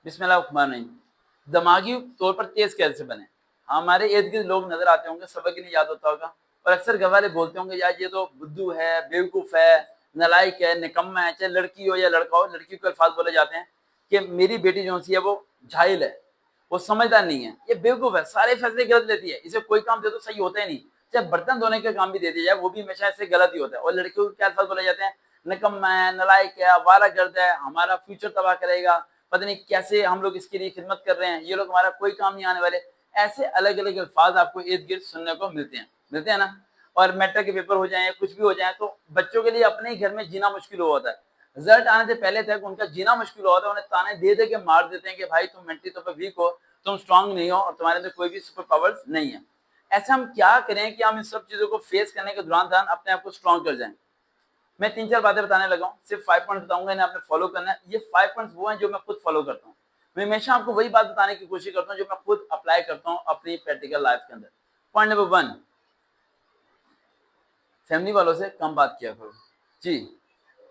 बिस्मिल्लाहिर्रहमानिर्रहीम। दिमागी तौर पर तेज कैसे बने। हमारे इर्द गिर्द लोग नजर आते होंगे, सबक ही नहीं याद होता होगा और अक्सर घर वाले बोलते होंगे यार ये तो बुद्धू है, बेवकूफ है, नालायक है, निकम्मा है। चाहे लड़की हो या लड़का हो, लड़की को अल्फाज बोले जाते हैं कि मेरी बेटी जो सी है वो झाइल है, वो समझदार नहीं है, ये बेवकूफ है, सारे फैसले गलत लेती है, इसे कोई काम दे तो सही होता ही नहीं। चाहे बर्तन धोने का काम भी दे दिया जाए वो भी हमेशा ऐसे गलत ही होता है। और लड़कियों को क्या अल्फाज बोले जाते हैं, निकम्मा है, नालायक है, आवारागर्द है, हमारा फ्यूचर तबाह करेगा, पता नहीं कैसे हम लोग इसके लिए खिदमत कर रहे हैं, ये लोग हमारा कोई काम नहीं आने वाले। ऐसे अलग अलग अल्फाज आपको इर्द गिर्द सुनने को मिलते हैं ना। और मैट्रिक के पेपर हो जाए, कुछ भी हो जाए, तो बच्चों के लिए अपने ही घर में जीना मुश्किल हुआ होता है। रिजल्ट आने से पहले तक उनका जीना मुश्किल हुआ होता है। उन्हें ताने दे दे के मार देते हैं कि भाई तुम मेंटली तौर पर वीक हो, तुम स्ट्रांग नहीं हो और तुम्हारे अंदर कोई भी सुपर पावर्स नहीं है। ऐसा हम क्या करें कि हम इन सब चीजों को फेस करने के दौरान अपने आप को स्ट्रांग कर जाएं। मैं 3-4 बातें बताने लगा हूँ, सिर्फ 5 पॉइंट्स बताऊंगा, इन्हें आपने फॉलो करना है। ये 5 पॉइंट्स वो हैं जो मैं खुद फॉलो करता हूँ। मैं हमेशा आपको वही बात बताने की कोशिश करता हूँ जो मैं खुद अप्लाई करता हूँ अपनी प्रैक्टिकल लाइफ के अंदर। पॉइंट नंबर 1, फैमिली वालों से कम बात किया करो। जी,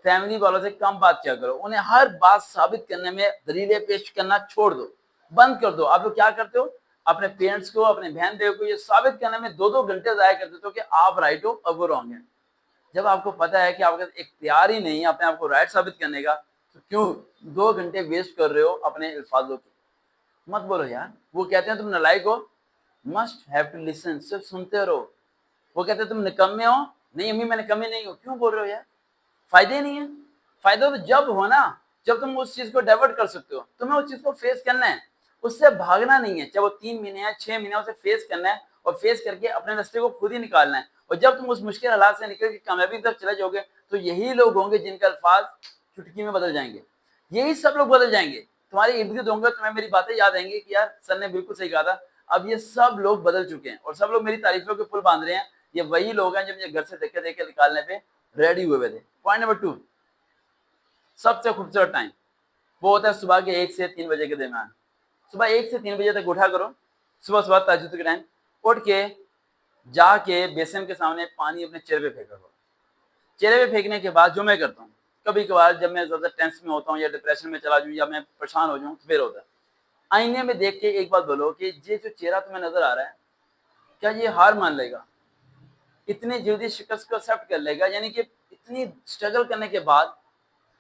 फैमिली वालों से कम बात किया करो। उन्हें हर बात साबित करने में दलीलें पेश करना छोड़ दो, बंद कर दो। आप लोग क्या करते हो, अपने पेरेंट्स को, अपने बहन भाई को ये साबित करने में 2-2 घंटे जाया कर देते हो कि आप राइट हो और वो रॉन्ग है। जब आपको पता है कि आपके पास इख्तियार ही नहीं है अपने आप को राइट साबित करने का, तो क्यों 2 घंटे वेस्ट कर रहे हो अपने अल्फाजों की। मत बोलो यार। वो कहते हैं तुम नालायक हो, मस्ट हैव टू लिसन, सिर्फ सुनते रहो। वो कहते हैं तुम निकम्मे हो, नहीं अम्मी मैं निकम्मे नहीं हूँ, क्यों बोल रहे हो यार, फायदे नहीं है। फायदा तो जब हो ना, जब तुम उस चीज को डाइवर्ट कर सकते हो। तुम्हें उस चीज को फेस करना है, उससे भागना नहीं है। चाहे वो 3 महीने या 6 महीने, उसे फेस करना है और फेस करके अपने रास्ते को खुद ही निकालना है। और जब तुम उस मुश्किल हालात से निकल के कामयाबी तक चले जाओगे, तो यही लोग होंगे जिनके अल्फाज चुटकी में बदल जाएंगे। यही सब लोग बदल जाएंगे, तुम्हारे इर्द गिर्द होंगे। तुम्हें मेरी बातें याद आएंगी कि यार सर ने बिल्कुल सही कहा था। अब ये सब लोग बदल चुके हैं और सब लोग मेरी तारीफों के पुल बांध रहे हैं। ये वही लोग हैं जो मुझे घर से देखे देखे निकालने पे रेडी हुए थे। पॉइंट नंबर 2, सबसे खूबसूरत टाइम वो होता है सुबह के 1 से 3 बजे के दरमियान। सुबह 1 से 3 बजे तक उठा करो। सुबह सुबह तहज्जुद के टाइम उठ के जाके बेसिन के सामने पानी अपने चेहरे पे फेंका करो। चेहरे पे फेंकने के बाद जो मैं करता हूँ, कभी कभार जब मैं ज्यादा टेंस में होता हूँ या डिप्रेशन में चला जाऊँ या मैं परेशान हो जाऊँ, तो फिर होता है आईने में देख के एक बात बोलो कि ये जो चेहरा तुम्हें नजर आ रहा है, क्या ये हार मान लेगा, इतनी जल्दी शिकस्त को एक्सेप्ट कर लेगा। यानी कि इतनी स्ट्रगल करने के बाद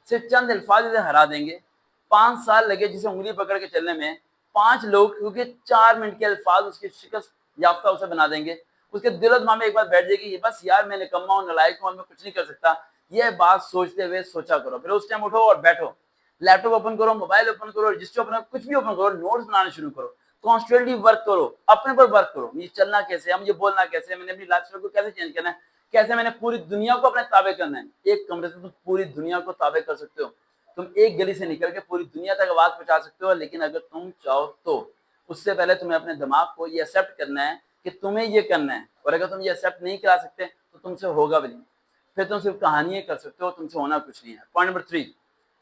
सिर्फ चंद अल्फाज इसे हरा देंगे। 5 साल लगे जिसे उंगली पकड़ के चलने में, 5 लोग क्योंकि 4 मिनट के अल्फाज उसकी शिकस्त याफ्ता उसे बना देंगे। उसके दिल दिमाग में एक बात बैठ जाएगी, ये बस यार मैं निकम्मा हूँ, नालायक हूँ और मैं कुछ नहीं कर सकता। ये बात सोचते हुए सोचा करो। फिर उस टाइम उठो और बैठो, लैपटॉप ओपन करो, मोबाइल ओपन करो, रजिस्टर ओपन करो, कुछ भी ओपन करो, नोट्स बनाना शुरू करो। कॉन्स्टेंटली वर्क करो, अपने पर वर्क करो। ये चलना कैसे है, मुझे बोलना कैसे है, मैंने अपनी लाइफस्टाइल को कैसे चेंज करना है, कैसे मैंने पूरी दुनिया को अपने ताबे करना है। एक कमरे से तुम पूरी दुनिया को ताबे कर सकते हो। तुम एक गली से निकल के पूरी दुनिया तक आवाज पहुंचा सकते हो, लेकिन अगर तुम चाहो तो। उससे पहले तुम्हें अपने दिमाग को ये एक्सेप्ट करना है कि तुम्हें ये करना है। और अगर तुम ये एक्सेप्ट नहीं करा सकते तो तुमसे होगा भी नहीं। फिर तुम सिर्फ कहानियां कर सकते हो, तुमसे होना कुछ नहीं है। Point number 3,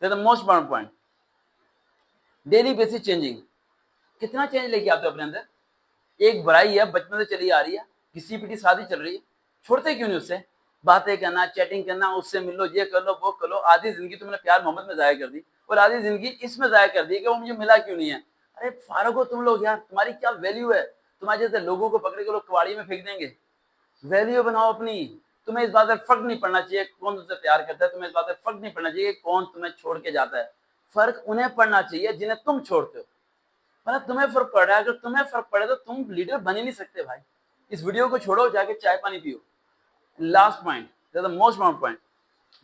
the most important point, daily basis changing. कितना चेंज लेके आते हो अपने अंदर। एक बुराई है बचपन से चली आ रही है, किसी पीटी शादी चल रही है, छोड़ते क्यों नहीं उससे। बातें करना, चैटिंग करना, उससे मिल लो, ये कर लो, वो कर लो। आधी जिंदगी तुमने प्यार मोहब्बत में जाया कर दी और आधी जिंदगी इसमें जाया कर दी कि वो मुझे मिला क्यों नहीं है। अरे फारग हो तुम लोग यार, तुम्हारी क्या वैल्यू है। तुम्हारे जैसे लोगों को पकड़ के लोग कबाड़ी में फेंक देंगे। वैल्यू बनाओ अपनी। तुम्हें इस बात पर फर्क नहीं पड़ना चाहिए कौन तुमसे प्यार करता है, तुम्हें इस बात पर फर्क नहीं पड़ना चाहिए कौन तुम्हें छोड़ के जाता है। फर्क उन्हें पड़ना चाहिए जिन्हें तुम छोड़ते हो। मतलब तुम्हें फर्क पड़ रहा है, अगर तुम्हें फर्क पड़े तो तुम लीडर बन ही नहीं सकते भाई। इस वीडियो को छोड़ो, जाके चाय पानी पियो। Last point, the most important point,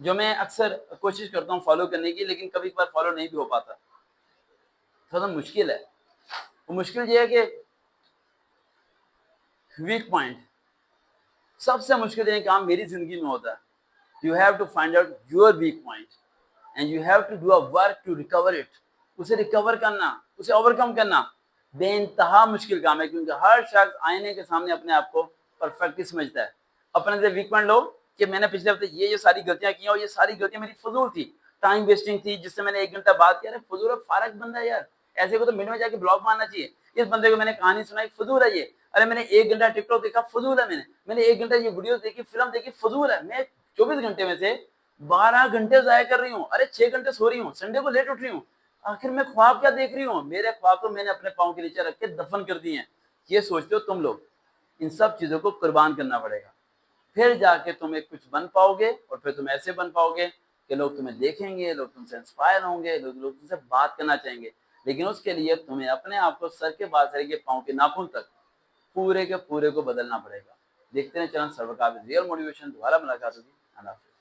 जो मैं अक्सर कोशिश करता हूँ फॉलो करने की, लेकिन कभी कभार फॉलो नहीं भी हो पाता, थोड़ा मुश्किल है। वो मुश्किल ये है कि वीक पॉइंट, सबसे मुश्किल काम मेरी जिंदगी में होता है। You have to find out your weak point and you have to do a work to recover it. उसे रिकवर करना, उसे ओवरकम करना बेइंतहा मुश्किल काम है, क्योंकि हर शख्स आईने के सामने अपने आप को परफेक्टली समझता है। अपने से वीक पॉइंट लो कि मैंने पिछले हफ्ते ये सारी गलतियां की और ये सारी गलतियां मेरी फजूल थी, टाइम वेस्टिंग थी, जिससे मैंने 1 घंटा बात किया। फजूल है, फारग बंदा है यार, ऐसे को तो मिनट में जाके ब्लॉग मारना चाहिए। इस बंदे को मैंने कहानी सुनाई, फजूल है ये। अरे मैंने 1 घंटा टिकटॉक देखा, फजूल है। मैंने 1 घंटा ये वीडियो देखी, फिल्म देखी, फजूल है। मैं 24 घंटे में से 12 घंटे जाया कर रही हूँ। अरे 6 घंटे सो रही हूँ, संडे को लेट उठ रही हूँ। आखिर मैं ख्वाब क्या देख रही हूँ? मेरे ख्वाब तो मैंने अपने पाँव के नीचे रख के दफन कर दिए हैं। ये सोचते हो तुम लोग। इन सब चीज़ों को कुर्बान करना पड़ेगा। फिर जाके तुम एक कुछ बन पाओगे और फिर तुम ऐसे बन पाओगे कि लोग तुम्हें देखेंगे, लोग तुमसे इंस्पायर होंगे, लोग तुमसे बात करना चाहेंगे। लेकिन उसके लिए तुम्हें अपने आप को सर के बाल से लेके पाँव के नाखून तक पूरे के पूरे को बदलना पड़ेगा। देखते रहें चैनल सर्वकाबिज रियल मोटिवेशन। दोबारा मुलाकात होगी। अल्लाह हाफ़िज़।